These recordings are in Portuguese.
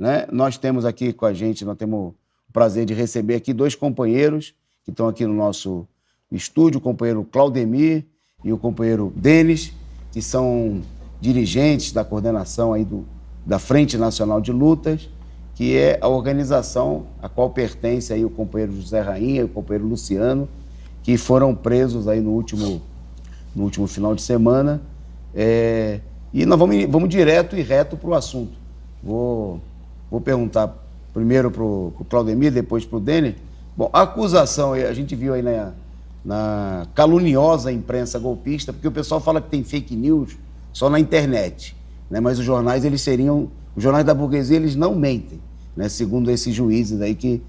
né? Nós temos aqui com a gente, nós temos o prazer de receber aqui 2 companheiros que estão aqui no nosso estúdio, o companheiro Claudemir e o companheiro Denis, que são dirigentes da coordenação aí da Frente Nacional de Lutas, que é a organização a qual pertence aí o companheiro José Rainha e o companheiro Luciano, que foram presos aí no último final de semana. E nós vamos direto e reto para o assunto. Vou perguntar primeiro para o Claudemir, depois para o Denis. Bom, a acusação, a gente viu aí na caluniosa imprensa golpista, porque o pessoal fala que tem fake news só na internet, né? Mas os jornais da burguesia, eles não mentem, né? Segundo esses juízes aí que,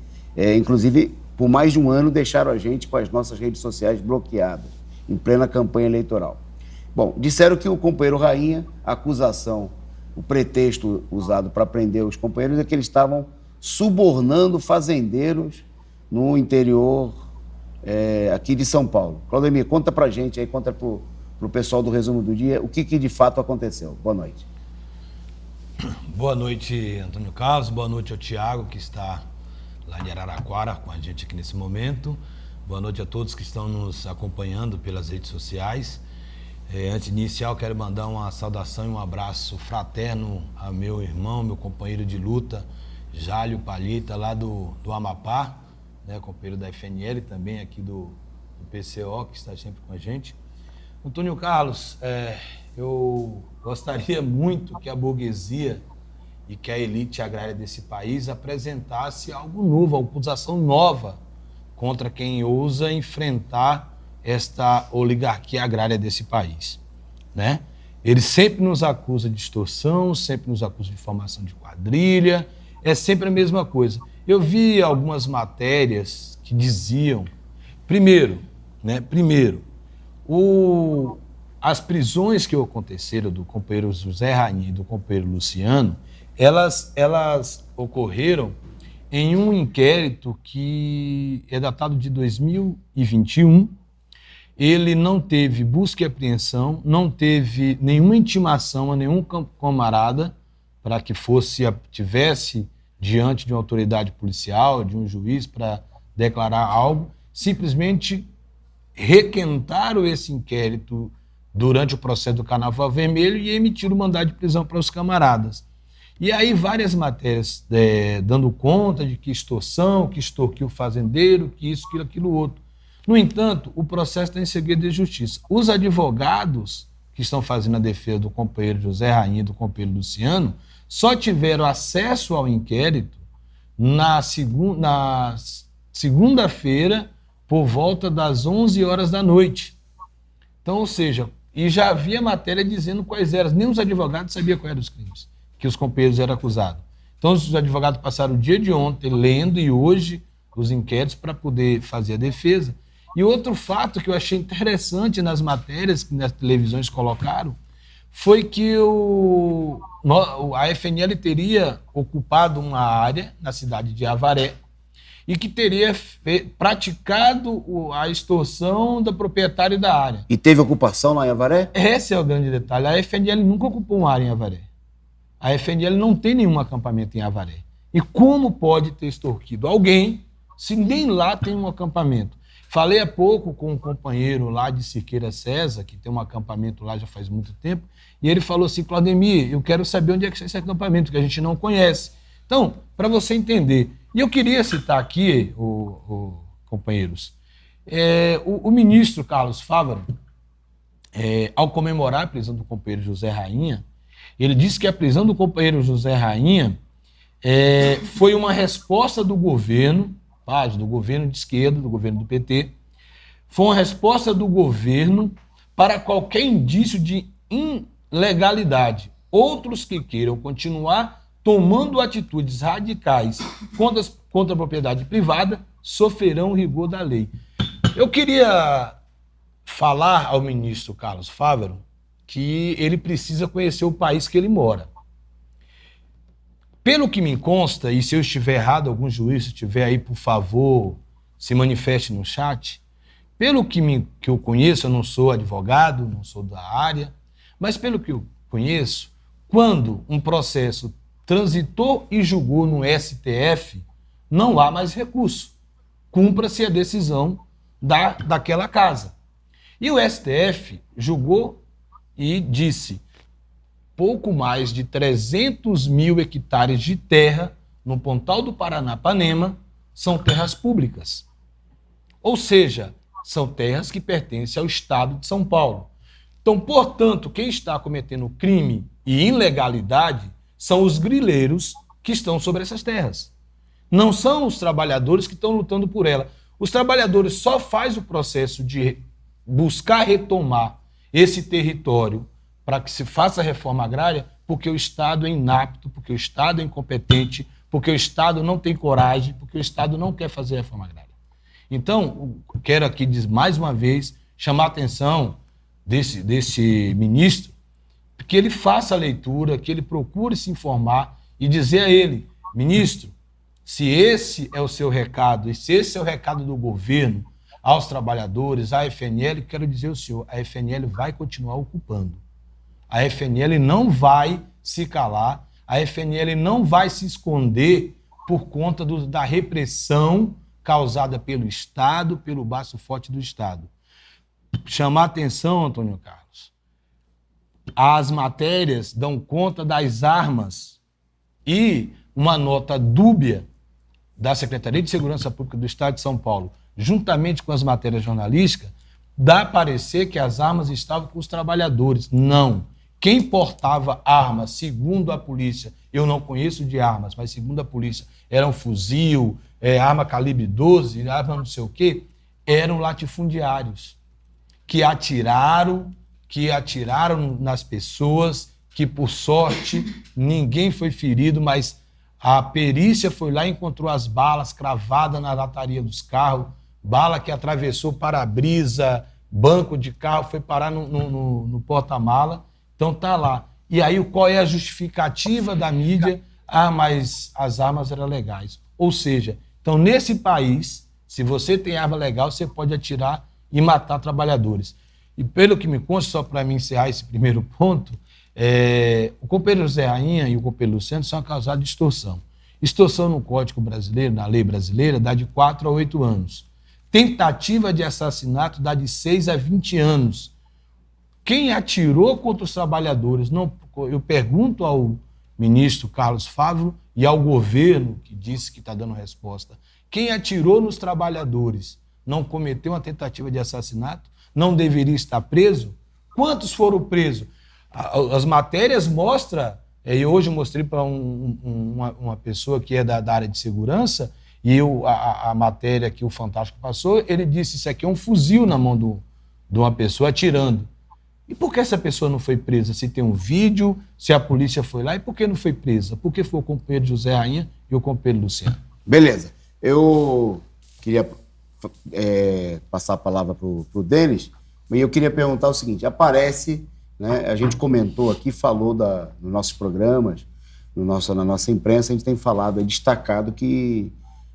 inclusive, por mais de um ano deixaram a gente com as nossas redes sociais bloqueadas, em plena campanha eleitoral. Bom, disseram que o companheiro Rainha, a acusação, o pretexto usado para prender os companheiros é que eles estavam subornando fazendeiros no interior aqui de São Paulo. Claudemir, conta pra gente aí, conta pro pessoal do Resumo do Dia, o que de fato aconteceu. Boa noite. Boa noite, Antônio Carlos. Boa noite ao Tiago, que está lá de Araraquara com a gente aqui nesse momento. Boa noite a todos que estão nos acompanhando pelas redes sociais. Antes de iniciar, eu quero mandar uma saudação e um abraço fraterno a meu irmão, meu companheiro de luta, Jálio Palhita, lá do Amapá, né, companheiro da FNL, também aqui do PCO, que está sempre com a gente. Antônio Carlos, eu gostaria muito que a burguesia e que a elite agrária desse país apresentasse algo novo, uma acusação nova contra quem ousa enfrentar esta oligarquia agrária desse país, né? Eles sempre nos acusam de extorsão, sempre nos acusam de formação de quadrilha, é sempre a mesma coisa. Eu vi algumas matérias que diziam, primeiro, as prisões que aconteceram do companheiro José Rainha e do companheiro Luciano, elas ocorreram em um inquérito que é datado de 2021. Ele não teve busca e apreensão, não teve nenhuma intimação a nenhum camarada para que tivesse diante de uma autoridade policial, de um juiz, para declarar algo. Simplesmente requentaram esse inquérito durante o processo do Carnaval Vermelho e emitiram mandado de prisão para os camaradas. E aí várias matérias dando conta de que extorsão, que extorquiu o fazendeiro, que isso, aquilo, outro. No entanto, o processo está em segredo de justiça. Os advogados que estão fazendo a defesa do companheiro José Rainha e do companheiro Luciano só tiveram acesso ao inquérito na segunda-feira, por volta das 11 horas da noite. Então, ou seja, e já havia matéria dizendo quais eram, nem os advogados sabiam quais eram os crimes que os companheiros eram acusados. Então, os advogados passaram o dia de ontem lendo e hoje os inquéritos para poder fazer a defesa. E outro fato que eu achei interessante nas matérias que nas televisões colocaram foi que a FNL teria ocupado uma área na cidade de Avaré e que teria praticado a extorsão do proprietário da área. E teve ocupação lá em Avaré? Esse é o grande detalhe. A FNL nunca ocupou uma área em Avaré. A FNL não tem nenhum acampamento em Avaré. E como pode ter extorquido alguém se nem lá tem um acampamento? Falei há pouco com um companheiro lá de Siqueira César, que tem um acampamento lá já faz muito tempo, e ele falou assim: Claudemir, eu quero saber onde é que está esse acampamento, que a gente não conhece. Então, para você entender, e eu queria citar aqui, companheiros, o ministro Carlos Fávaro, ao comemorar a prisão do companheiro José Rainha, ele disse que a prisão do companheiro José Rainha foi uma resposta do governo de esquerda, do governo do PT, foi uma resposta do governo para qualquer indício de ilegalidade. Outros que queiram continuar tomando atitudes radicais contra a propriedade privada sofrerão o rigor da lei. Eu queria falar ao ministro Carlos Fávaro que ele precisa conhecer o país que ele mora. Pelo que me consta, e se eu estiver errado, algum juiz estiver aí, por favor, se manifeste no chat. Pelo que eu conheço, eu não sou advogado, não sou da área, mas pelo que eu conheço, quando um processo transitou e julgou no STF, não há mais recurso. Cumpra-se a decisão daquela casa. E o STF julgou e disse: pouco mais de 300 mil hectares de terra no Pontal do Paranapanema são terras públicas. Ou seja, são terras que pertencem ao Estado de São Paulo. Então, portanto, quem está cometendo crime e ilegalidade são os grileiros que estão sobre essas terras. Não são os trabalhadores que estão lutando por ela. Os trabalhadores só fazem o processo de buscar retomar esse território para que se faça a reforma agrária porque o Estado é inapto, porque o Estado é incompetente, porque o Estado não tem coragem, porque o Estado não quer fazer a reforma agrária. Então, quero aqui, mais uma vez, chamar a atenção desse ministro, que ele faça a leitura, que ele procure se informar e dizer a ele: ministro, se esse é o seu recado, e se esse é o recado do governo aos trabalhadores, à FNL, quero dizer ao senhor, a FNL vai continuar ocupando. A FNL não vai se calar, a FNL não vai se esconder por conta da repressão causada pelo Estado, pelo braço forte do Estado. Chamar atenção, Antônio Carlos, as matérias dão conta das armas e uma nota dúbia da Secretaria de Segurança Pública do Estado de São Paulo, juntamente com as matérias jornalísticas, dá a parecer que as armas estavam com os trabalhadores. Não. Quem portava armas, segundo a polícia, eu não conheço de armas, mas segundo a polícia, era um fuzil, arma calibre 12, arma não sei o quê, eram latifundiários que atiraram nas pessoas, que por sorte ninguém foi ferido, mas a perícia foi lá e encontrou as balas cravadas na lataria dos carros, bala que atravessou para-brisa, banco de carro, foi parar no porta-mala. Então tá lá. E aí qual é a justificativa da mídia? Ah, mas as armas eram legais. Ou seja, então nesse país, se você tem arma legal, você pode atirar e matar trabalhadores. E pelo que me consta, só para mim encerrar esse primeiro ponto, o companheiro Zé Rainha e o companheiro Luciano são acusados de extorsão. Extorsão no Código Brasileiro, na lei brasileira, dá de 4 a 8 anos. Tentativa de assassinato dá de 6 a 20 anos. Quem atirou contra os trabalhadores, não, eu pergunto ao ministro Carlos Fávaro e ao governo, que disse que está dando resposta, quem atirou nos trabalhadores não cometeu uma tentativa de assassinato? Não deveria estar preso? Quantos foram presos? As matérias mostram, e hoje eu mostrei para uma pessoa que é da área de segurança, e a matéria que o Fantástico passou, ele disse: isso aqui é um fuzil na mão de uma pessoa atirando. E por que essa pessoa não foi presa? Se tem um vídeo, se a polícia foi lá, e por que não foi presa? Porque foi o companheiro José Rainha e o companheiro Luciano. Beleza. Eu queria passar a palavra para o Denis, e eu queria perguntar o seguinte: aparece, né, a gente comentou aqui, falou nos nossos programas, na nossa imprensa, a gente tem falado, destacado que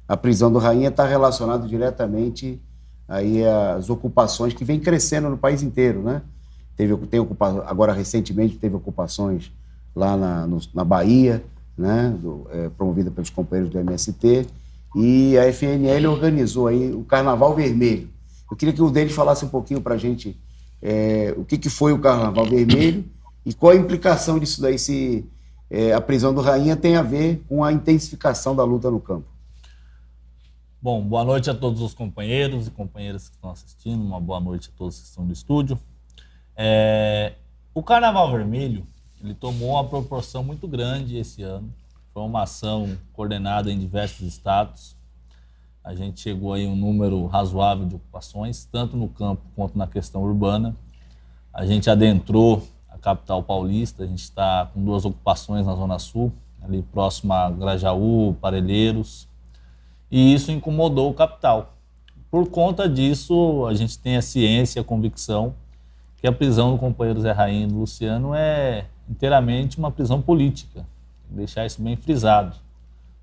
a prisão do Rainha está relacionada diretamente aí às ocupações que vem crescendo no país inteiro, né? Agora, recentemente, teve ocupações lá na Bahia, né, promovida pelos companheiros do MST, e a FNL organizou aí o Carnaval Vermelho. Eu queria que o Denis falasse um pouquinho para a gente o que foi o Carnaval Vermelho e qual a implicação disso daí, se a prisão do Rainha tem a ver com a intensificação da luta no campo. Bom, boa noite a todos os companheiros e companheiras que estão assistindo, uma boa noite a todos que estão no estúdio. O Carnaval Vermelho, ele tomou uma proporção muito grande esse ano. Foi uma ação coordenada em diversos estados. A gente chegou aí a um número razoável de ocupações, tanto no campo quanto na questão urbana. A gente adentrou a capital paulista, a gente está com 2 ocupações na Zona Sul, ali próximo a Grajaú, Parelheiros, e isso incomodou o capital. Por conta disso, a gente tem a ciência e a convicção que a prisão do companheiro Zé Rainha e do Luciano é inteiramente uma prisão política. Tem que deixar isso bem frisado.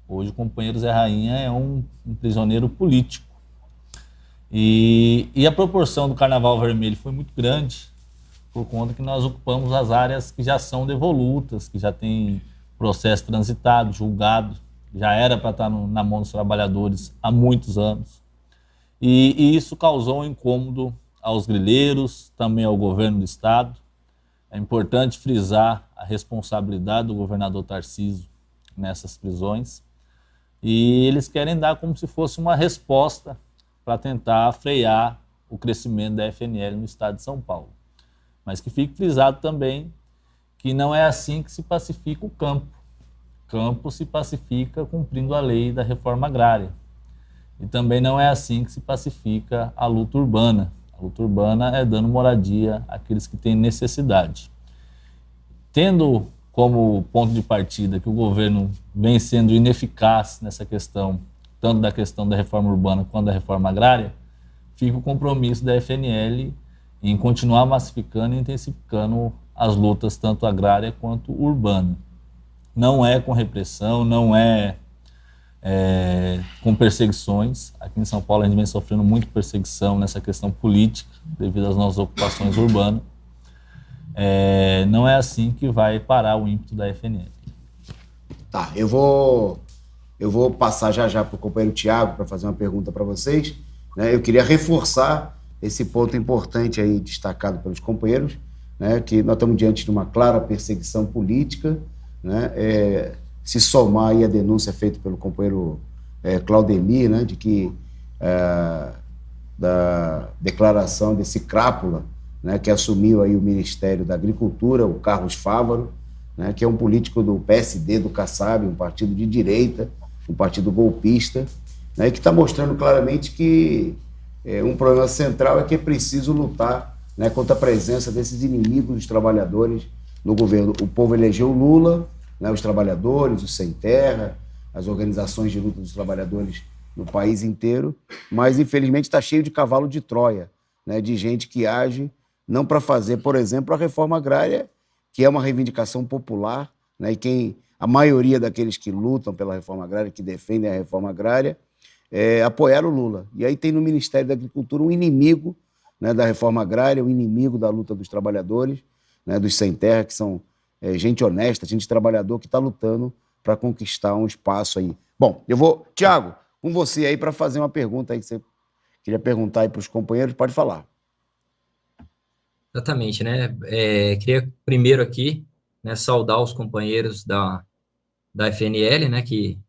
Hoje o companheiro Zé Rainha é um prisioneiro político. E a proporção do Carnaval Vermelho foi muito grande, por conta que nós ocupamos as áreas que já são devolutas, que já têm processo transitado, julgado, já era para estar na mão dos trabalhadores há muitos anos. E isso causou um incômodo aos grileiros, também ao governo do Estado. É importante frisar a responsabilidade do governador Tarcísio nessas prisões. E eles querem dar como se fosse uma resposta para tentar frear o crescimento da FNL no estado de São Paulo. Mas que fique frisado também que não é assim que se pacifica o campo. O campo se pacifica cumprindo a lei da reforma agrária. E também não é assim que se pacifica a luta urbana. A luta urbana é dando moradia àqueles que têm necessidade. Tendo como ponto de partida que o governo vem sendo ineficaz nessa questão, tanto da questão da reforma urbana quanto da reforma agrária, fica o compromisso da FNL em continuar massificando e intensificando as lutas tanto agrária quanto urbana. Não é com repressão, não é com perseguições. Aqui em São Paulo a gente vem sofrendo muito perseguição nessa questão política devido às nossas ocupações urbanas. Não é assim que vai parar o ímpeto da FNL. Tá, eu vou passar já para o companheiro Thiago para fazer uma pergunta para vocês. Né? Eu queria reforçar esse ponto importante aí destacado pelos companheiros, né? Que nós estamos diante de uma clara perseguição política, né? Se somar aí a denúncia feita pelo companheiro Claudemir, né? De que da declaração desse crápula, né, que assumiu aí o Ministério da Agricultura, o Carlos Fávaro, né, que é um político do PSD, do Kassab, um partido de direita, um partido golpista, né, que está mostrando claramente que um problema central é que é preciso lutar, né, contra a presença desses inimigos dos trabalhadores no governo. O povo elegeu Lula, né, os trabalhadores, os sem terra, as organizações de luta dos trabalhadores no país inteiro, mas infelizmente está cheio de cavalo de Troia, né, de gente que age não para fazer, por exemplo, a reforma agrária, que é uma reivindicação popular, né? E a maioria daqueles que lutam pela reforma agrária, que defendem a reforma agrária, apoiaram o Lula. E aí tem no Ministério da Agricultura um inimigo, né, da reforma agrária, um inimigo da luta dos trabalhadores, né, dos sem terra, que são gente honesta, gente trabalhador que está lutando para conquistar um espaço aí. Bom, Thiago, com você aí para fazer uma pergunta aí que você queria perguntar aí para os companheiros, pode falar. Exatamente, né? Queria primeiro aqui, né, saudar os companheiros da FNL, né, que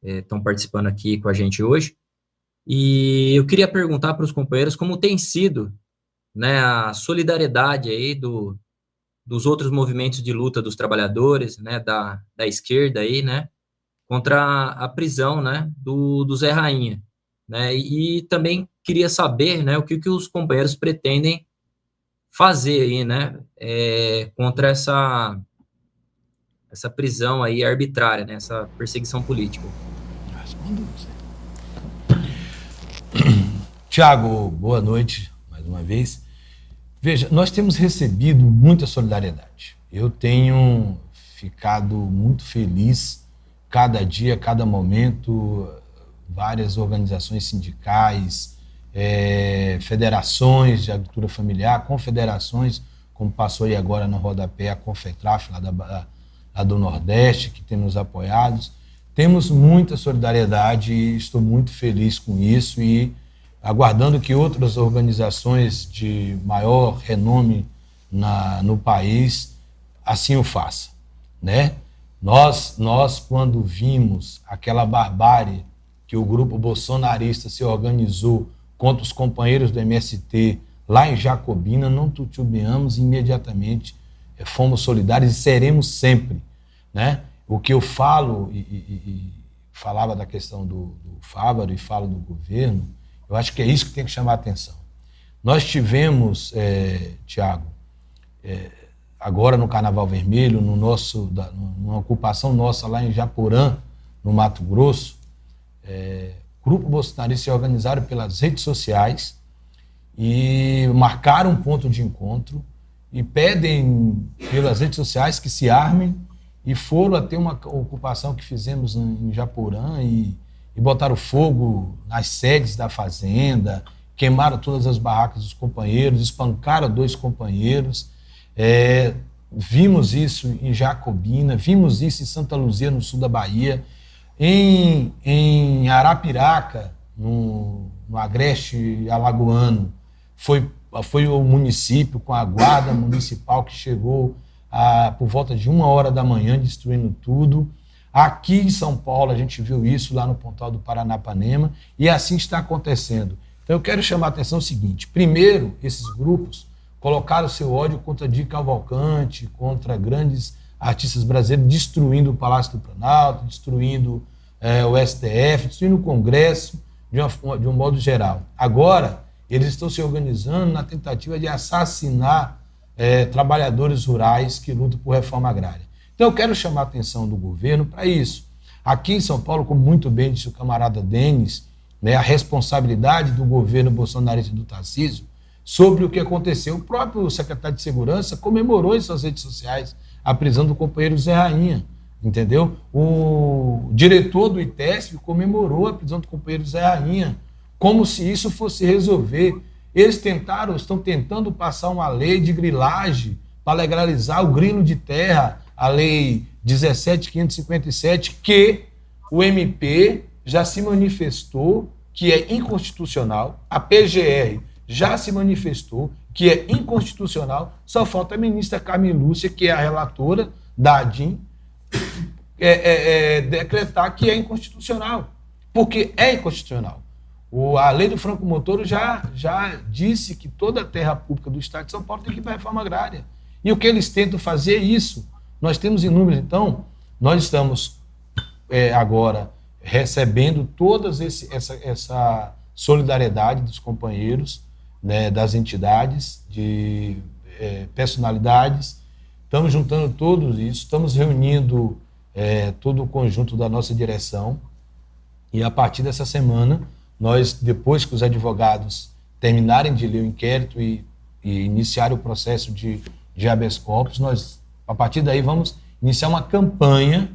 estão participando aqui com a gente hoje. E eu queria perguntar para os companheiros como tem sido, né, a solidariedade aí dos outros movimentos de luta dos trabalhadores, né, da esquerda aí, né, contra a prisão, né, do Zé Rainha, né? E também queria saber, né, o que os companheiros pretendem fazer aí, né, contra essa prisão aí arbitrária, né, essa perseguição política. Tiago, boa noite mais uma vez. Veja, nós temos recebido muita solidariedade. Eu tenho ficado muito feliz cada dia, cada momento, várias organizações sindicais, federações de agricultura familiar, confederações, como passou aí agora no rodapé a Confetraf, lá do Nordeste, que tem nos apoiado. Temos muita solidariedade e estou muito feliz com isso e aguardando que outras organizações de maior renome no país assim o façam, né? Nós, quando vimos aquela barbárie que o grupo bolsonarista se organizou contra os companheiros do MST lá em Jacobina, não titubeamos imediatamente, fomos solidários e seremos sempre, né? O que eu falo, e falava da questão do Fávaro e falo do governo, eu acho que é isso que tem que chamar a atenção. Nós tivemos, Tiago, agora no Carnaval Vermelho, numa ocupação nossa lá em Japorã, no Mato Grosso, grupo bolsonarista se organizaram pelas redes sociais e marcaram um ponto de encontro e pedem pelas redes sociais que se armem e foram até uma ocupação que fizemos em Japorã e botaram fogo nas sedes da fazenda, queimaram todas as barracas dos companheiros, espancaram 2 companheiros. Vimos isso em Jacobina, vimos isso em Santa Luzia, no sul da Bahia, em Arapiraca, no Agreste Alagoano. Foi o município com a guarda municipal que chegou por volta de 1h da manhã, destruindo tudo. Aqui em São Paulo, a gente viu isso lá no Pontal do Paranapanema, e assim está acontecendo. Então, eu quero chamar a atenção o seguinte: primeiro, esses grupos colocaram seu ódio contra Di Cavalcante, contra grandes artistas brasileiros, destruindo o Palácio do Planalto, destruindo o STF, destruindo o Congresso, de um modo geral. Agora, eles estão se organizando na tentativa de assassinar trabalhadores rurais que lutam por reforma agrária. Então, eu quero chamar a atenção do governo para isso. Aqui em São Paulo, como muito bem disse o camarada Denis, né, a responsabilidade do governo bolsonarista do Tarcísio sobre o que aconteceu. O próprio secretário de Segurança comemorou em suas redes sociais a prisão do companheiro Zé Rainha, entendeu? O diretor do ITESP comemorou a prisão do companheiro Zé Rainha, como se isso fosse resolver. Eles estão tentando passar uma lei de grilagem para legalizar o grilo de terra, a lei 17.557, que o MP já se manifestou que é inconstitucional, a PGR já se manifestou que é inconstitucional, só falta a ministra Carmen Lúcia, que é a relatora da ADIM, decretar que é inconstitucional, porque é inconstitucional. A lei do Franco Montoro já disse que toda a terra pública do Estado de São Paulo tem que ir para a reforma agrária. E o que eles tentam fazer é isso. Nós temos inúmeros, então, nós estamos agora recebendo toda essa solidariedade dos companheiros, né, das entidades, de personalidades. Estamos juntando tudo isso, estamos reunindo todo o conjunto da nossa direção, e a partir dessa semana, nós, depois que os advogados terminarem de ler o inquérito e iniciar o processo de habeas corpus, nós, a partir daí, vamos iniciar uma campanha,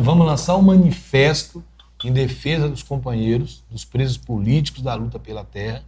vamos lançar um manifesto em defesa dos companheiros, dos presos políticos da luta pela terra.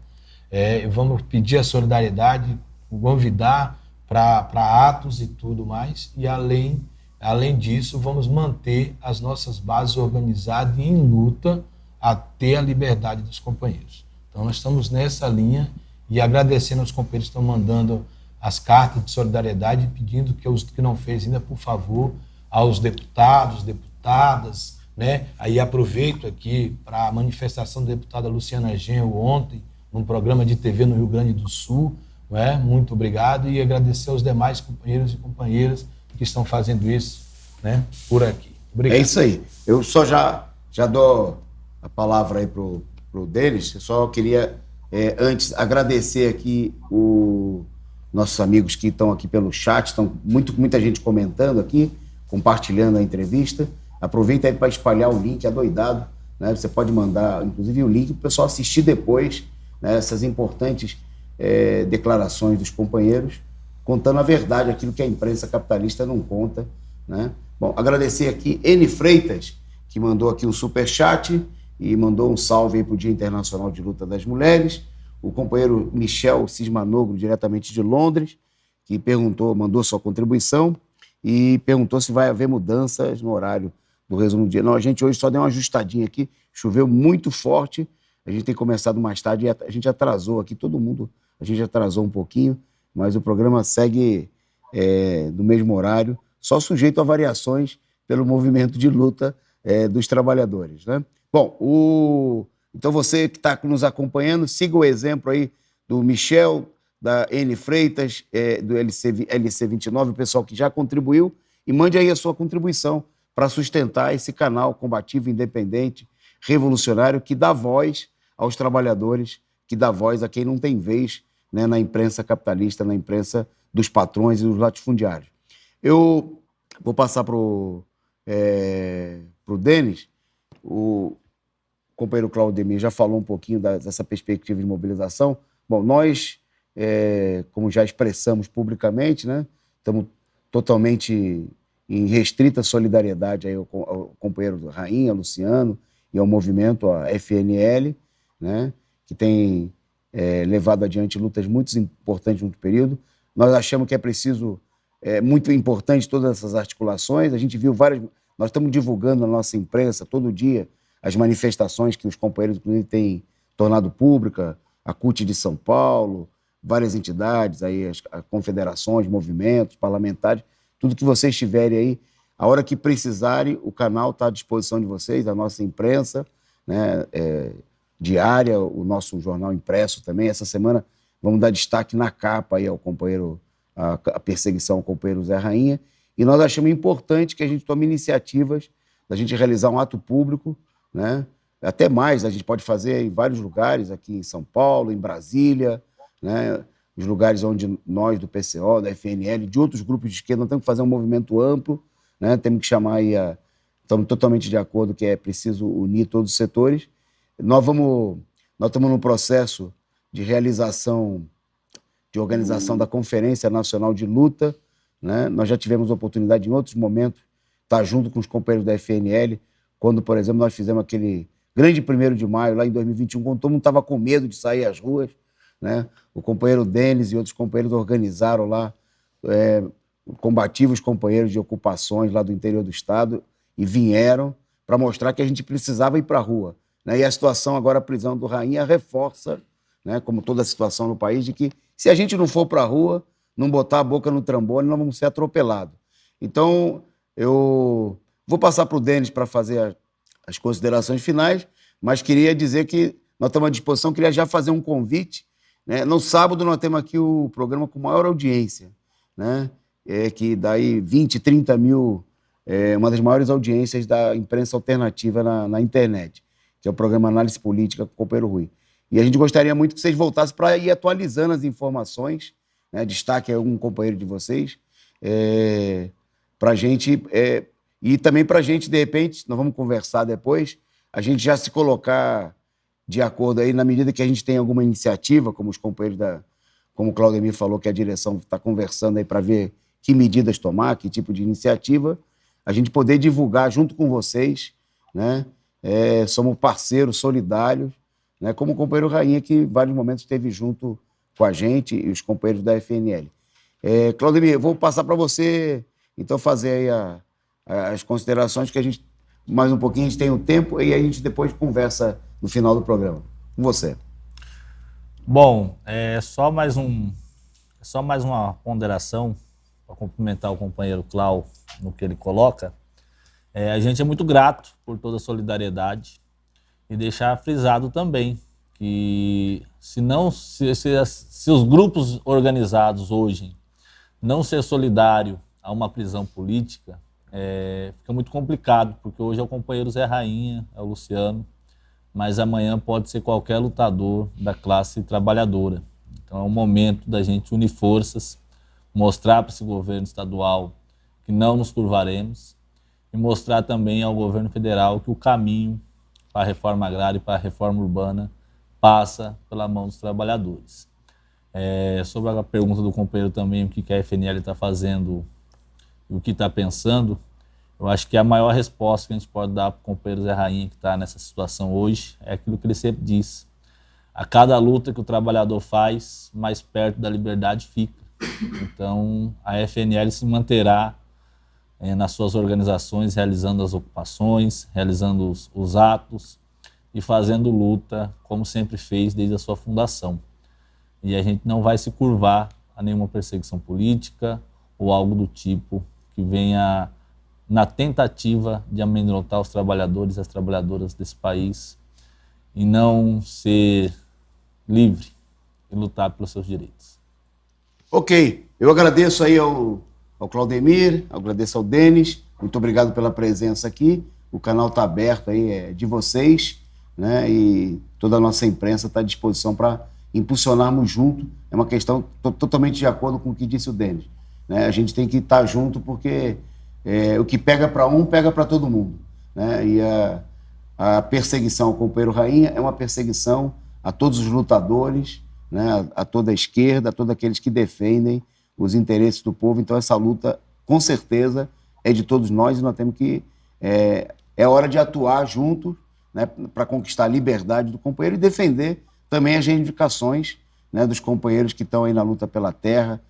Vamos pedir a solidariedade, convidar para atos e tudo mais, e além disso, vamos manter as nossas bases organizadas e em luta até a liberdade dos companheiros. Então, nós estamos nessa linha, e agradecendo aos companheiros que estão mandando as cartas de solidariedade, pedindo que os que não fez ainda, por favor, aos deputados, deputadas, né? Aí aproveito aqui para a manifestação da deputada Luciana Genro ontem, num programa de TV no Rio Grande do Sul, né? Muito obrigado, e agradecer aos demais companheiros e companheiras que estão fazendo isso, né, por aqui. Obrigado. É isso aí. Eu só já dou a palavra aí pro Denis. Eu só queria, antes, agradecer aqui os nossos amigos que estão aqui pelo chat, estão muita gente comentando aqui, compartilhando a entrevista. Aproveita aí para espalhar o link adoidado, né? Você pode mandar, inclusive, o link para o pessoal assistir depois, né, essas importantes declarações dos companheiros, contando a verdade, aquilo que a imprensa capitalista não conta, né? Bom, agradecer aqui N Freitas, que mandou aqui um superchat e mandou um salve aí para o Dia Internacional de Luta das Mulheres. O companheiro Michel Cismanogro, diretamente de Londres, que mandou sua contribuição e perguntou se vai haver mudanças no horário do resumo do dia. Não, a gente hoje só deu uma ajustadinha aqui, choveu muito forte, a gente tem começado mais tarde e a gente atrasou aqui, todo mundo, a gente atrasou um pouquinho, mas o programa segue no mesmo horário, só sujeito a variações pelo movimento de luta dos trabalhadores, né? Bom, então você que está nos acompanhando, siga o exemplo aí do Michel, da N Freitas, do LC29, o pessoal que já contribuiu, e mande aí a sua contribuição para sustentar esse canal combativo, independente, revolucionário, que dá voz aos trabalhadores, que dá voz a quem não tem vez, né, na imprensa capitalista, na imprensa dos patrões e dos latifundiários. Eu vou passar para o Denis. O companheiro Claudemir já falou um pouquinho dessa perspectiva de mobilização. Bom, nós, como já expressamos publicamente, né, estamos totalmente em restrita solidariedade aí ao companheiro Rainha, Luciano, e ao movimento, a FNL, né, que tem levado adiante lutas muito importantes no período. Nós achamos que é preciso é muito importante todas essas articulações. A gente viu nós estamos divulgando na nossa imprensa todo dia as manifestações que os companheiros, inclusive, têm tornado pública, a CUT de São Paulo, várias entidades, aí, as confederações, movimentos, parlamentares, tudo que vocês tiverem aí, a hora que precisarem, o canal está à disposição de vocês, a nossa imprensa, né, diária, o nosso jornal impresso também. Essa semana vamos dar destaque na capa aí ao companheiro, a perseguição ao companheiro Zé Rainha, e nós achamos importante que a gente tome iniciativas da gente realizar um ato público, né? Até mais, a gente pode fazer em vários lugares, aqui em São Paulo, em Brasília, né? Os lugares onde nós, do PCO, da FNL, de outros grupos de esquerda, nós temos que fazer um movimento amplo, né? Temos que chamar aí estamos totalmente de acordo que é preciso unir todos os setores. Nós estamos no processo de realização, de organização da Conferência Nacional de Luta, né? Nós já tivemos oportunidade em outros momentos estar junto com os companheiros da FNL, quando, por exemplo, nós fizemos aquele grande 1º de maio, lá em 2021, quando todo mundo estava com medo de sair às ruas, né? O companheiro Denis e outros companheiros organizaram lá, combativos companheiros de ocupações lá do interior do estado, e vieram para mostrar que a gente precisava ir para a rua, né? E a situação agora, a prisão do Rainha, reforça, né, como toda a situação no país, de que se a gente não for para a rua, não botar a boca no trambone, nós vamos ser atropelados. Então, eu vou passar para o Denis para fazer as considerações finais, mas queria dizer que nós estamos à disposição, queria já fazer um convite, né? No sábado nós temos aqui o programa com maior audiência, né? Que daí 20, 30 mil, uma das maiores audiências da imprensa alternativa na internet, que é o programa Análise Política com o companheiro Rui. E a gente gostaria muito que vocês voltassem para ir atualizando as informações, né? Destaque algum companheiro de vocês, para a gente, e também para a gente, de repente, nós vamos conversar depois, a gente já se colocar de acordo aí, na medida que a gente tem alguma iniciativa, como os companheiros como o Claudemir falou, que a direção está conversando aí para ver que medidas tomar, que tipo de iniciativa, a gente poder divulgar junto com vocês, né? Somos parceiros solidários, né? Como o companheiro Rainha, que em vários momentos esteve junto com a gente e os companheiros da FNL. Claudemir, vou passar para você, então, fazer aí as considerações, que a gente, mais um pouquinho, a gente tem o tempo e a gente depois conversa no final do programa. Com você. Bom, só mais uma ponderação para complementar o companheiro Clau no que ele coloca. A gente é muito grato por toda a solidariedade e deixar frisado também que se os grupos organizados hoje não ser solidário a uma prisão política, fica muito complicado, porque hoje é o companheiro Zé Rainha, é o Luciano, mas amanhã pode ser qualquer lutador da classe trabalhadora. Então é o momento da gente unir forças, mostrar para esse governo estadual que não nos curvaremos e mostrar também ao governo federal que o caminho para a reforma agrária e para a reforma urbana passa pela mão dos trabalhadores. Sobre a pergunta do companheiro também, o que a FNL está fazendo e o que está pensando, eu acho que a maior resposta que a gente pode dar para o companheiro Zé Rainha, que está nessa situação hoje, é aquilo que ele sempre diz. A cada luta que o trabalhador faz, mais perto da liberdade fica. Então, a FNL se manterá nas suas organizações, realizando as ocupações, realizando os atos e fazendo luta, como sempre fez desde a sua fundação. E a gente não vai se curvar a nenhuma perseguição política ou algo do tipo que venha na tentativa de amedrontar os trabalhadores e as trabalhadoras desse país e não ser livre e lutar pelos seus direitos. Ok, eu agradeço aí ao Claudemir, agradeço ao Denis, muito obrigado pela presença aqui, o canal está aberto aí, de vocês, né? E toda a nossa imprensa está à disposição para impulsionarmos junto. É uma questão totalmente de acordo com o que disse o Denis, né? A gente tem que estar junto porque o que pega para um, pega para todo mundo, né? E a perseguição ao companheiro Rainha é uma perseguição a todos os lutadores, né? A toda a esquerda, a todos aqueles que defendem os interesses do povo. Então essa luta, com certeza, é de todos nós e nós temos que... É hora de atuar juntos, né, para conquistar a liberdade do companheiro e defender também as reivindicações, né, dos companheiros que estão aí na luta pela terra,